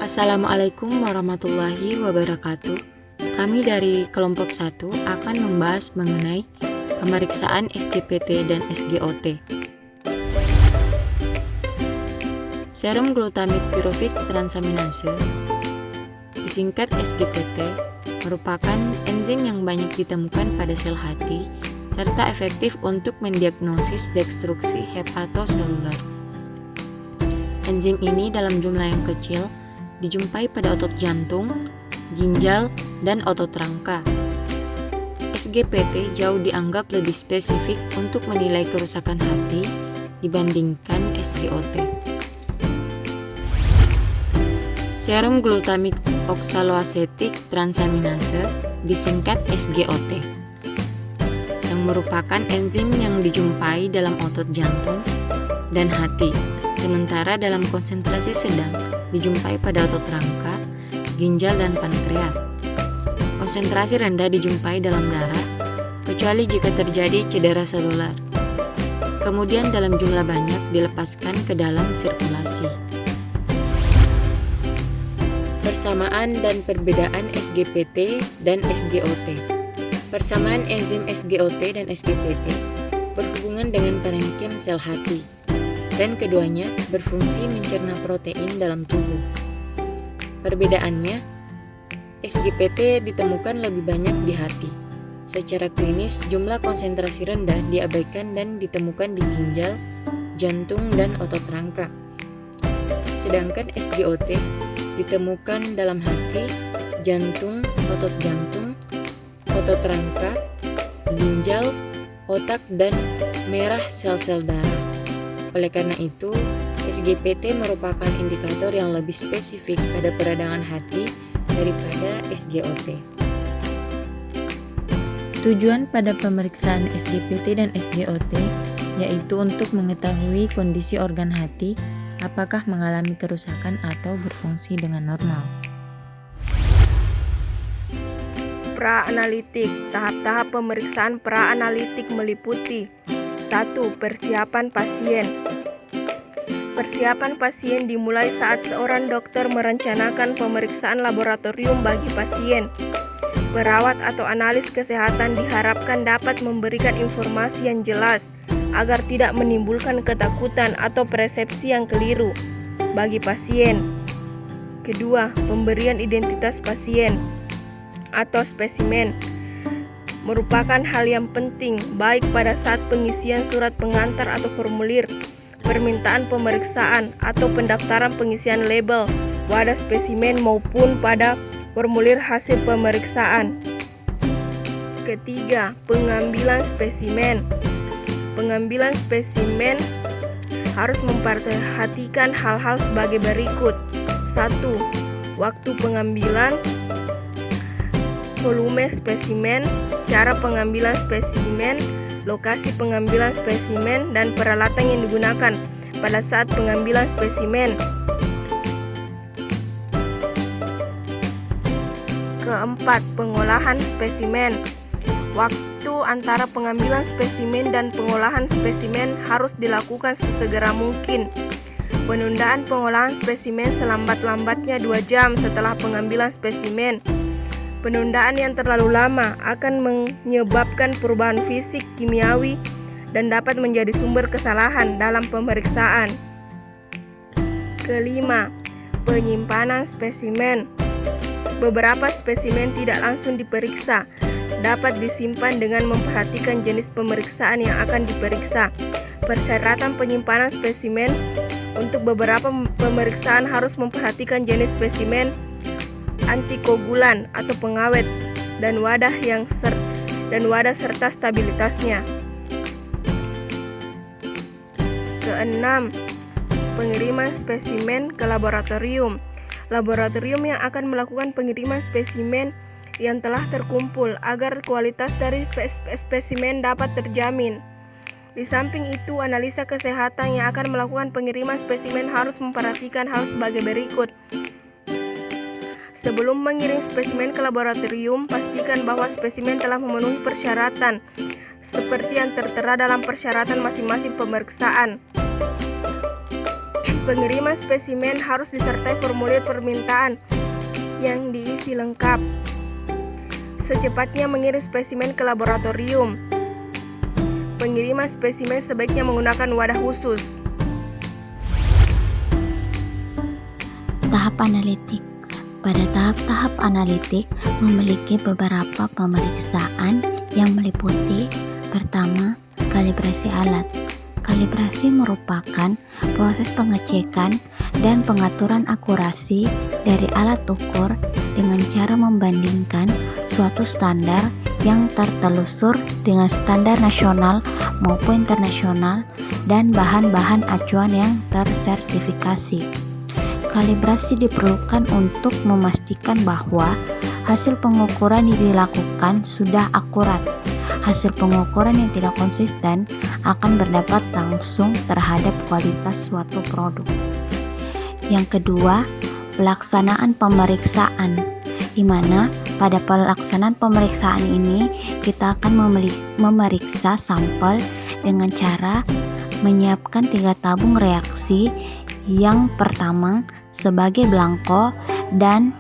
Assalamualaikum warahmatullahi wabarakatuh. Kami dari kelompok 1 akan membahas mengenai pemeriksaan SGPT dan SGOT. Serum glutamik piruvik transaminase, disingkat SGPT, merupakan enzim yang banyak ditemukan pada sel hati serta efektif untuk mendiagnosis destruksi hepatoselular. Enzim ini dalam jumlah yang kecil dijumpai pada otot jantung, ginjal, dan otot rangka. SGPT jauh dianggap lebih spesifik untuk menilai kerusakan hati dibandingkan SGOT. Serum glutamik oksaloasetik transaminase, disingkat SGOT, yang merupakan enzim yang dijumpai dalam otot jantung dan hati, sementara dalam konsentrasi sedang dijumpai pada otot rangka, ginjal, dan pankreas. Konsentrasi rendah dijumpai dalam darah, kecuali jika terjadi cedera selular. Kemudian dalam jumlah banyak dilepaskan ke dalam sirkulasi. Persamaan dan perbedaan SGPT dan SGOT. Persamaan enzim SGOT dan SGPT berhubungan dengan parenkim sel hati, dan keduanya berfungsi mencerna protein dalam tubuh. Perbedaannya, SGPT ditemukan lebih banyak di hati. Secara klinis, jumlah konsentrasi rendah diabaikan dan ditemukan di ginjal, jantung, dan otot rangka. Sedangkan SGOT ditemukan dalam hati, jantung, otot rangka, ginjal, otak, dan merah sel-sel darah. Oleh karena itu, SGPT merupakan indikator yang lebih spesifik pada peradangan hati daripada SGOT. Tujuan pada pemeriksaan SGPT dan SGOT yaitu untuk mengetahui kondisi organ hati apakah mengalami kerusakan atau berfungsi dengan normal. Praanalitik. Tahap-tahap pemeriksaan praanalitik meliputi 1. Persiapan pasien. Persiapan pasien dimulai saat seorang dokter merencanakan pemeriksaan laboratorium bagi pasien. Perawat atau analis kesehatan diharapkan dapat memberikan informasi yang jelas agar tidak menimbulkan ketakutan atau persepsi yang keliru bagi pasien. Kedua, pemberian identitas pasien atau spesimen merupakan hal yang penting baik pada saat pengisian surat pengantar atau formulir permintaan pemeriksaan atau pendaftaran pengisian label wadah spesimen maupun pada formulir hasil pemeriksaan. Ketiga, pengambilan spesimen. Pengambilan spesimen harus memperhatikan hal-hal sebagai berikut. 1. Waktu pengambilan, volume spesimen, cara pengambilan spesimen, lokasi pengambilan spesimen, dan peralatan yang digunakan pada saat pengambilan spesimen. Keempat, pengolahan spesimen. Waktu antara pengambilan spesimen dan pengolahan spesimen harus dilakukan sesegera mungkin. Penundaan pengolahan spesimen selambat-lambatnya 2 jam setelah pengambilan spesimen. Penundaan yang terlalu lama akan menyebabkan perubahan fisik, kimiawi, dan dapat menjadi sumber kesalahan dalam pemeriksaan. Kelima, penyimpanan spesimen. Beberapa spesimen tidak langsung diperiksa, dapat disimpan dengan memperhatikan jenis pemeriksaan yang akan diperiksa. Persyaratan penyimpanan spesimen untuk beberapa pemeriksaan harus memperhatikan jenis spesimen, antikoagulan atau pengawet, dan wadah serta stabilitasnya. Keenam, pengiriman spesimen ke laboratorium. Laboratorium yang akan melakukan pengiriman spesimen yang telah terkumpul agar kualitas dari spesimen dapat terjamin. Di samping itu, analisa kesehatan yang akan melakukan pengiriman spesimen harus memperhatikan hal sebagai berikut. Sebelum mengirim spesimen ke laboratorium, pastikan bahwa spesimen telah memenuhi persyaratan seperti yang tertera dalam persyaratan masing-masing pemeriksaan. Pengiriman spesimen harus disertai formulir permintaan yang diisi lengkap. Secepatnya mengirim spesimen ke laboratorium. Pengiriman spesimen sebaiknya menggunakan wadah khusus. Tahap analitik. Pada tahap-tahap analitik memiliki beberapa pemeriksaan yang meliputi: pertama, kalibrasi alat. Kalibrasi merupakan proses pengecekan dan pengaturan akurasi dari alat ukur dengan cara membandingkan suatu standar yang tertelusur dengan standar nasional maupun internasional dan bahan-bahan acuan yang tersertifikasi. Kalibrasi diperlukan untuk memastikan bahwa hasil pengukuran yang dilakukan sudah akurat. Hasil pengukuran yang tidak konsisten akan berdampak langsung terhadap kualitas suatu produk. Yang kedua, pelaksanaan pemeriksaan, di mana pada pelaksanaan pemeriksaan ini kita akan memeriksa sampel dengan cara menyiapkan 3 tabung reaksi. Yang pertama sebagai belangko dan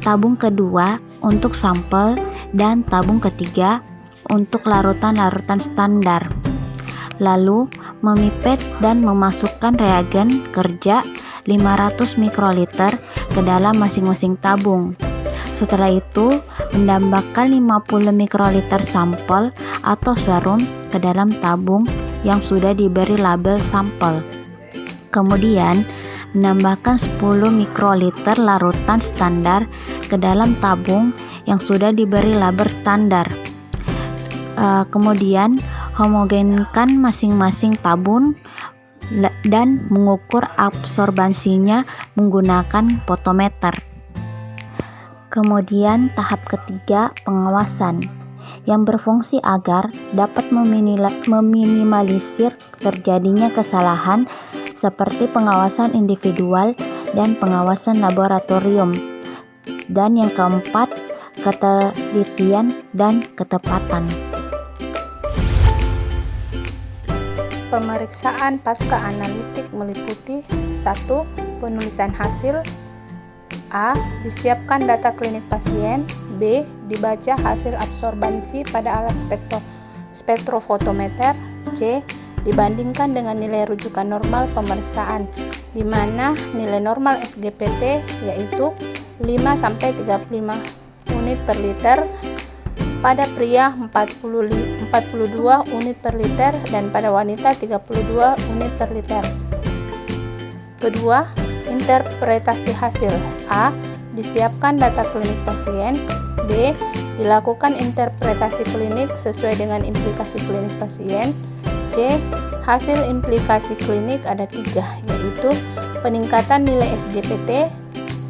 tabung kedua untuk sampel dan tabung ketiga untuk larutan-larutan standar. Lalu memipet dan memasukkan reagen kerja 500 mikroliter ke dalam masing-masing tabung. Setelah itu menambahkan 50 mikroliter sampel atau serum ke dalam tabung yang sudah diberi label sampel. Kemudian menambahkan 10 mikroliter larutan standar ke dalam tabung yang sudah diberi label standar. Kemudian homogenkan masing-masing tabung dan mengukur absorbansinya menggunakan potometer. Kemudian tahap ketiga, pengawasan, yang berfungsi agar dapat meminimalisir terjadinya kesalahan seperti pengawasan individual dan pengawasan laboratorium. Dan yang keempat, ketelitian dan ketepatan. Pemeriksaan pasca analitik meliputi 1. Penulisan hasil. A. Disiapkan data klinik pasien. B. Dibaca hasil absorbansi pada alat spektrofotometer. C. Dibandingkan dengan nilai rujukan normal pemeriksaan, di mana nilai normal SGPT yaitu 5-35 unit per liter, pada pria 42 unit per liter dan pada wanita 32 unit per liter. Kedua, interpretasi hasil. A. Disiapkan data klinik pasien. B. Dilakukan interpretasi klinik sesuai dengan implikasi klinik pasien. C. Hasil implikasi klinik ada 3, yaitu peningkatan nilai SGPT,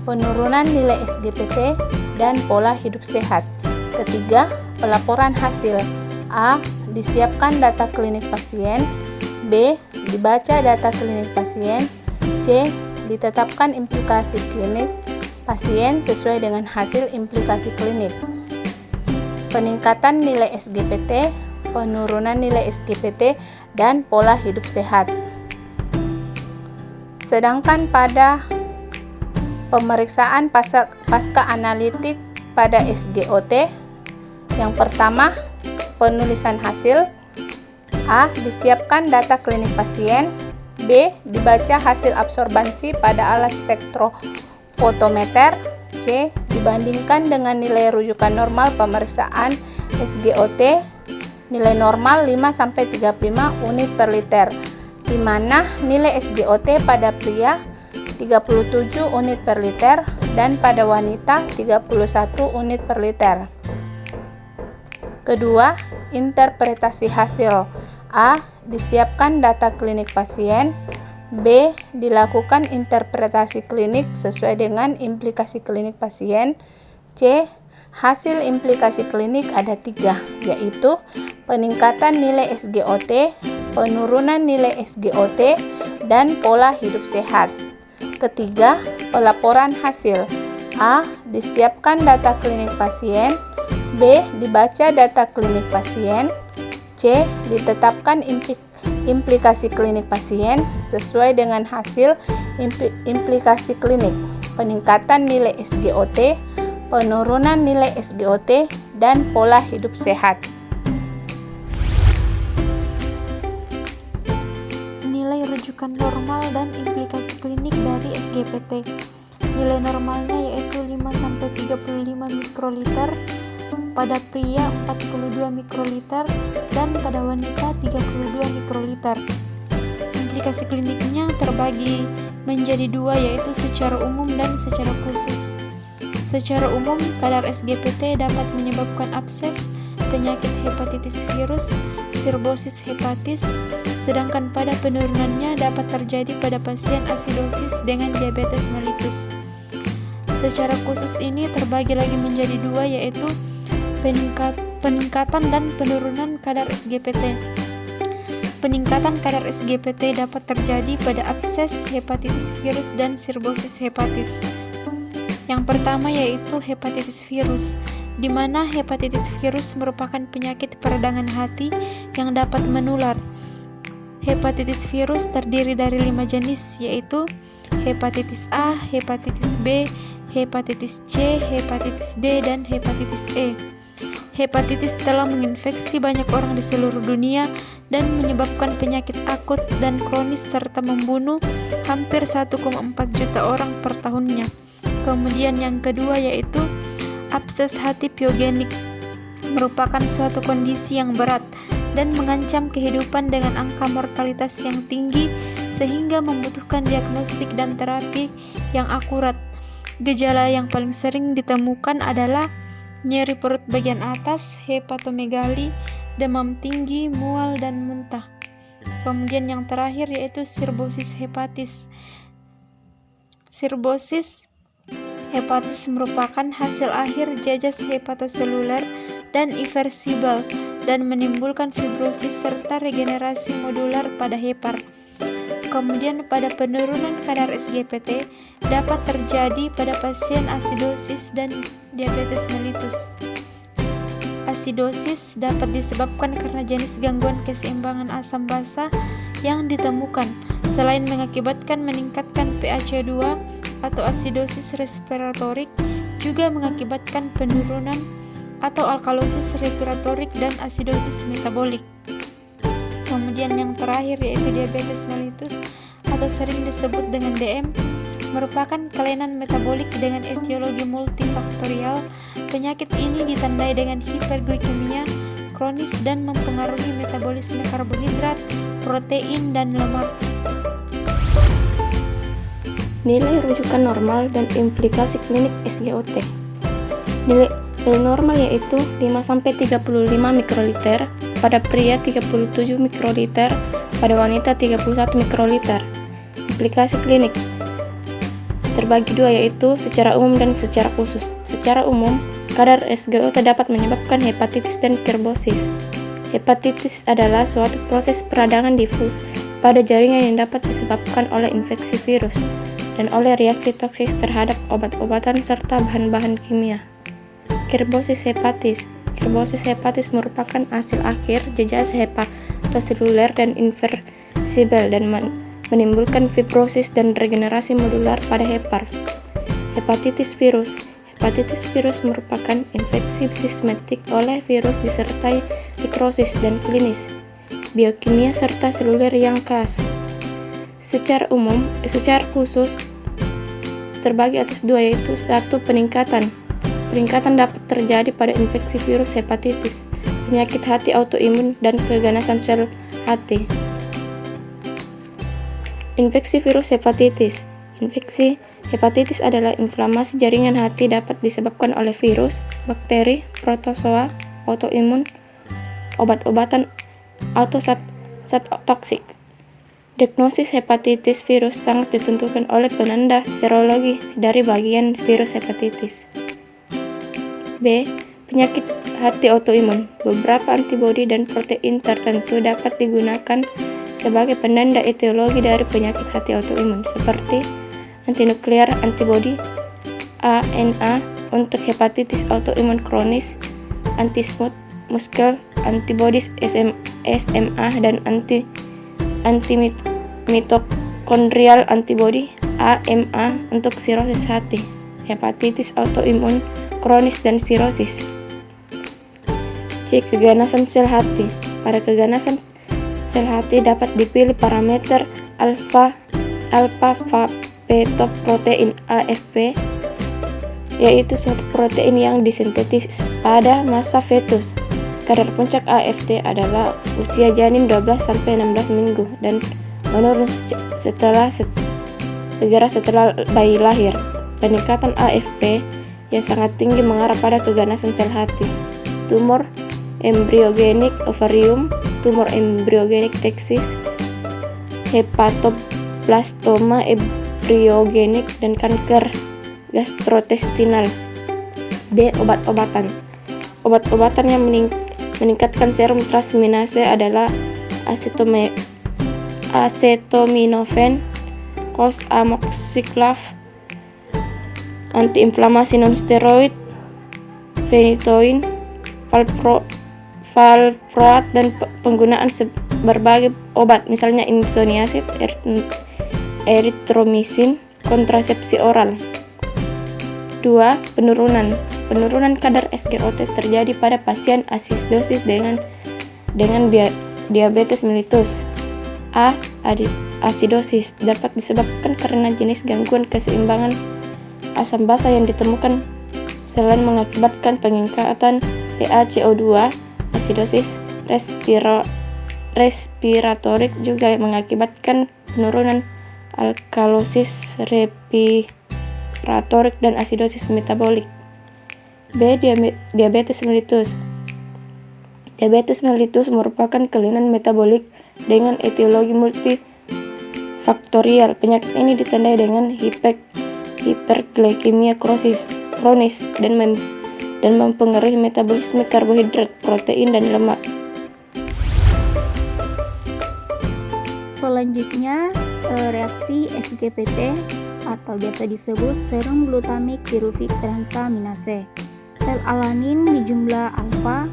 penurunan nilai SGPT, dan pola hidup sehat. Ketiga, pelaporan hasil. A. Disiapkan data klinik pasien. B. Dibaca data klinik pasien. C. Ditetapkan implikasi klinik pasien sesuai dengan hasil implikasi klinik. Peningkatan nilai SGPT, penurunan nilai SGPT, dan pola hidup sehat. Sedangkan pada pemeriksaan pasca analitik pada SGOT, yang pertama, penulisan hasil. A. Disiapkan data klinik pasien. B. Dibaca hasil absorbansi pada alat spektrofotometer. C. Dibandingkan dengan nilai rujukan normal pemeriksaan SGOT, nilai normal 5-35 unit per liter, di mana nilai SGOT pada pria 37 unit per liter dan pada wanita 31 unit per liter. Kedua, interpretasi hasil. A. Disiapkan data klinik pasien. B. Dilakukan interpretasi klinik sesuai dengan implikasi klinik pasien. C. Hasil implikasi klinik ada 3, yaitu peningkatan nilai SGOT, penurunan nilai SGOT, dan pola hidup sehat. Ketiga, pelaporan hasil. A. Disiapkan data klinik pasien. B. Dibaca data klinik pasien. C. Ditetapkan Implikasi klinik pasien sesuai dengan hasil implikasi klinik, peningkatan nilai SGOT, penurunan nilai SGOT, dan pola hidup sehat. Nilai rujukan normal dan implikasi klinik dari SGPT. Nilai normalnya yaitu 5-35 mikroliter, pada pria 42 mikroliter, dan pada wanita 32 mikroliter. Implikasi kliniknya terbagi menjadi dua, yaitu secara umum dan secara khusus. Secara umum, kadar SGPT dapat menyebabkan abses, penyakit hepatitis virus, sirrosis hepatis, sedangkan pada penurunannya dapat terjadi pada pasien asidosis dengan diabetes mellitus. Secara khusus ini terbagi lagi menjadi dua, yaitu peningkatan dan penurunan kadar SGPT. Peningkatan kadar SGPT dapat terjadi pada abses hepatitis virus dan sirrosis hepatis. Yang pertama yaitu hepatitis virus, di mana hepatitis virus merupakan penyakit peradangan hati yang dapat menular. Hepatitis virus terdiri dari 5 jenis, yaitu hepatitis A, hepatitis B, hepatitis C, hepatitis D, dan hepatitis E. Hepatitis telah menginfeksi banyak orang di seluruh dunia dan menyebabkan penyakit akut dan kronis serta membunuh hampir 1,4 juta orang per tahunnya. Kemudian yang kedua yaitu abses hati pyogenik, merupakan suatu kondisi yang berat dan mengancam kehidupan dengan angka mortalitas yang tinggi sehingga membutuhkan diagnostik dan terapi yang akurat. Gejala yang paling sering ditemukan adalah nyeri perut bagian atas, hepatomegali, demam tinggi, mual, dan muntah. Kemudian yang terakhir yaitu sirrosis hepatis. Sirrosis hepatis merupakan hasil akhir jajas hepatoseluler dan irreversibel dan menimbulkan fibrosis serta regenerasi modular pada hepar. Kemudian pada penurunan kadar SGPT dapat terjadi pada pasien asidosis dan diabetes mellitus. Asidosis dapat disebabkan karena jenis gangguan keseimbangan asam basa yang ditemukan, selain mengakibatkan meningkatkan PaC2 atau asidosis respiratorik, juga mengakibatkan penurunan atau alkalosis respiratorik dan asidosis metabolik. Kemudian yang terakhir yaitu diabetes mellitus atau sering disebut dengan DM, merupakan kelainan metabolik dengan etiologi multifaktorial. Penyakit ini ditandai dengan hiperglikemia kronis dan mempengaruhi metabolisme karbohidrat, protein, dan lemak. Nilai rujukan normal dan implikasi klinik SGOT. Nilai normal yaitu 5-35 mikroliter, pada pria 37 mikroliter, pada wanita 31 mikroliter. Implikasi klinik terbagi dua, yaitu secara umum dan secara khusus. Secara umum, kadar SGOT dapat menyebabkan hepatitis dan sirrosis. Hepatitis adalah suatu proses peradangan difus pada jaringan yang dapat disebabkan oleh infeksi virus dan oleh reaksi toksik terhadap obat-obatan serta bahan-bahan kimia. Sirrosis hepatis. Sirrosis hepatis merupakan hasil akhir jejas hepatoseluler dan irreversibel dan menimbulkan fibrosis dan regenerasi modular pada hepar. Hepatitis virus. Hepatitis virus merupakan infeksi sistematik oleh virus disertai nekrosis dan klinis, biokimia serta seluler yang khas. Secara khusus terbagi atas dua, yaitu satu, peningkatan dapat terjadi pada infeksi virus hepatitis, penyakit hati autoimun, dan keganasan sel hati. Infeksi virus hepatitis. Infeksi hepatitis adalah inflamasi jaringan hati dapat disebabkan oleh virus, bakteri, protozoa, autoimun, obat-obatan atau zat toksik. Diagnosis hepatitis virus sangat ditentukan oleh penanda serologi dari bagian virus hepatitis. B. Penyakit hati autoimun. Beberapa antibodi dan protein tertentu dapat digunakan sebagai penanda etiologi dari penyakit hati autoimun, seperti antinuklear antibodi ANA untuk hepatitis autoimun kronis, anti-smooth muscle antibodies SMA, dan antimitochondrial antibody AMA untuk sirosis hati, hepatitis autoimun kronis dan sirosis. C. Keganasan sel hati. Pada keganasan sel hati dapat dipilih parameter alpha-fetoprotein AFP, yaitu suatu protein yang disintetis pada masa fetus. Kadar puncak AFT adalah usia janin 12-16 minggu dan menurun segera setelah bayi lahir. Peningkatan AFP yang sangat tinggi mengarah pada keganasan sel hati, tumor embryogenik ovarium, tumor embryogenik testis, hepatoblastoma embryogenik, dan kanker gastrointestinal. D. Obat-obatan. Obat-obatan yang meningkatkan serum transminase adalah acetaminophen, amoxiclav, antiinflamasi non-steroid, phenytoin, valproat, dan penggunaan berbagai obat misalnya isoniazid, erythromycin, kontrasepsi oral. 2. Penurunan kadar SGOT terjadi pada pasien asidosis dengan diabetes mellitus. A. Asidosis dapat disebabkan karena jenis gangguan keseimbangan asam basa yang ditemukan. Selain mengakibatkan peningkatan PaCO2, asidosis respiratorik juga mengakibatkan penurunan alkalosis respiratorik dan asidosis metabolik. B. Diabetes mellitus. Diabetes mellitus merupakan kelainan metabolik dengan etiologi multifaktorial. Penyakit ini ditandai dengan hiperglikemia kronis dan mempengaruhi metabolisme karbohidrat, protein, dan lemak. Selanjutnya, reaksi SGPT atau biasa disebut serum glutamik piruvik transaminase. L-alanin di jumlah alfa,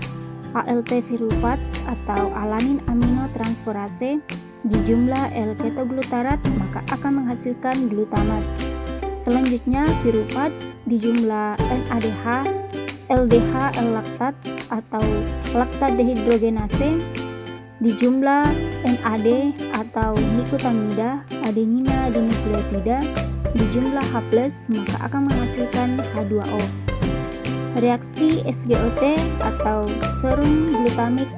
ALT pirufat atau alanin aminotransferase di jumlah L-ketoglutarat, maka akan menghasilkan glutamat. Selanjutnya, pirufat di jumlah NADH, LDH, L-laktat atau laktat dehidrogenase di jumlah NAD atau nikotamida, adenina dinukleotida di jumlah H+, maka akan menghasilkan H2O. Reaksi SGOT atau serum glutamik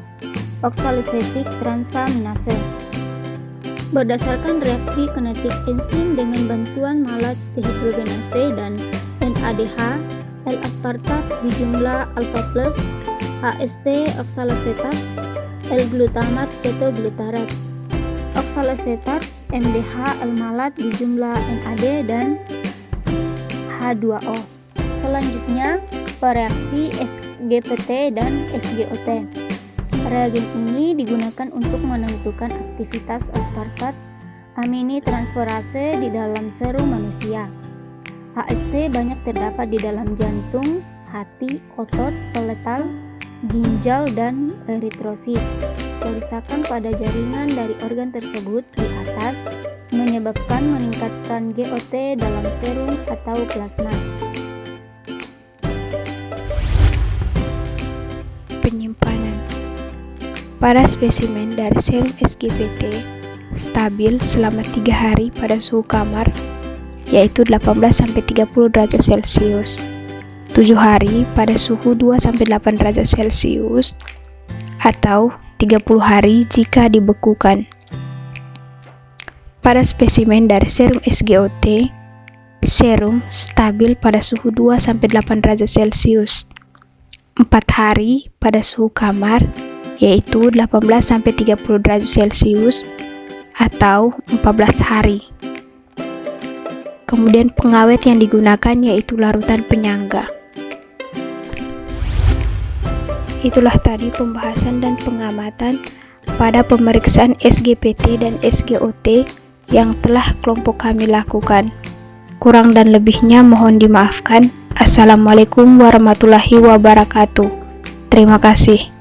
oksalisetik transaminase. Berdasarkan reaksi kinetik enzim dengan bantuan malat dehidrogenase dan NADH, L-aspartat di jumlah alpha plus, AST oksalasetat, L-glutamat ketoglutarat, oksalasetat, MDH L-malat di jumlah NAD dan H2O. Selanjutnya, reaksi SGPT dan SGOT. Reagen ini digunakan untuk menentukan aktivitas aspartat aminitransferase di dalam serum manusia. AST banyak terdapat di dalam jantung, hati, otot, skeletal, ginjal, dan eritrosit. Kerusakan pada jaringan dari organ tersebut di atas menyebabkan meningkatkan GOT dalam serum atau plasma. Penyimpanan. Pada spesimen dari serum SGPT stabil selama 3 hari pada suhu kamar, yaitu 18-30 derajat Celcius, 7 hari pada suhu 2-8 derajat Celcius, atau 30 hari jika dibekukan. Pada spesimen dari serum SGOT, serum stabil pada suhu 2-8 derajat Celcius, 4 hari pada suhu kamar, yaitu 18-30 derajat Celcius, atau 14 hari. Kemudian pengawet yang digunakan yaitu larutan penyangga. Itulah tadi pembahasan dan pengamatan pada pemeriksaan SGPT dan SGOT yang telah kelompok kami lakukan. Kurang dan lebihnya mohon dimaafkan. Assalamualaikum warahmatullahi wabarakatuh. Terima kasih.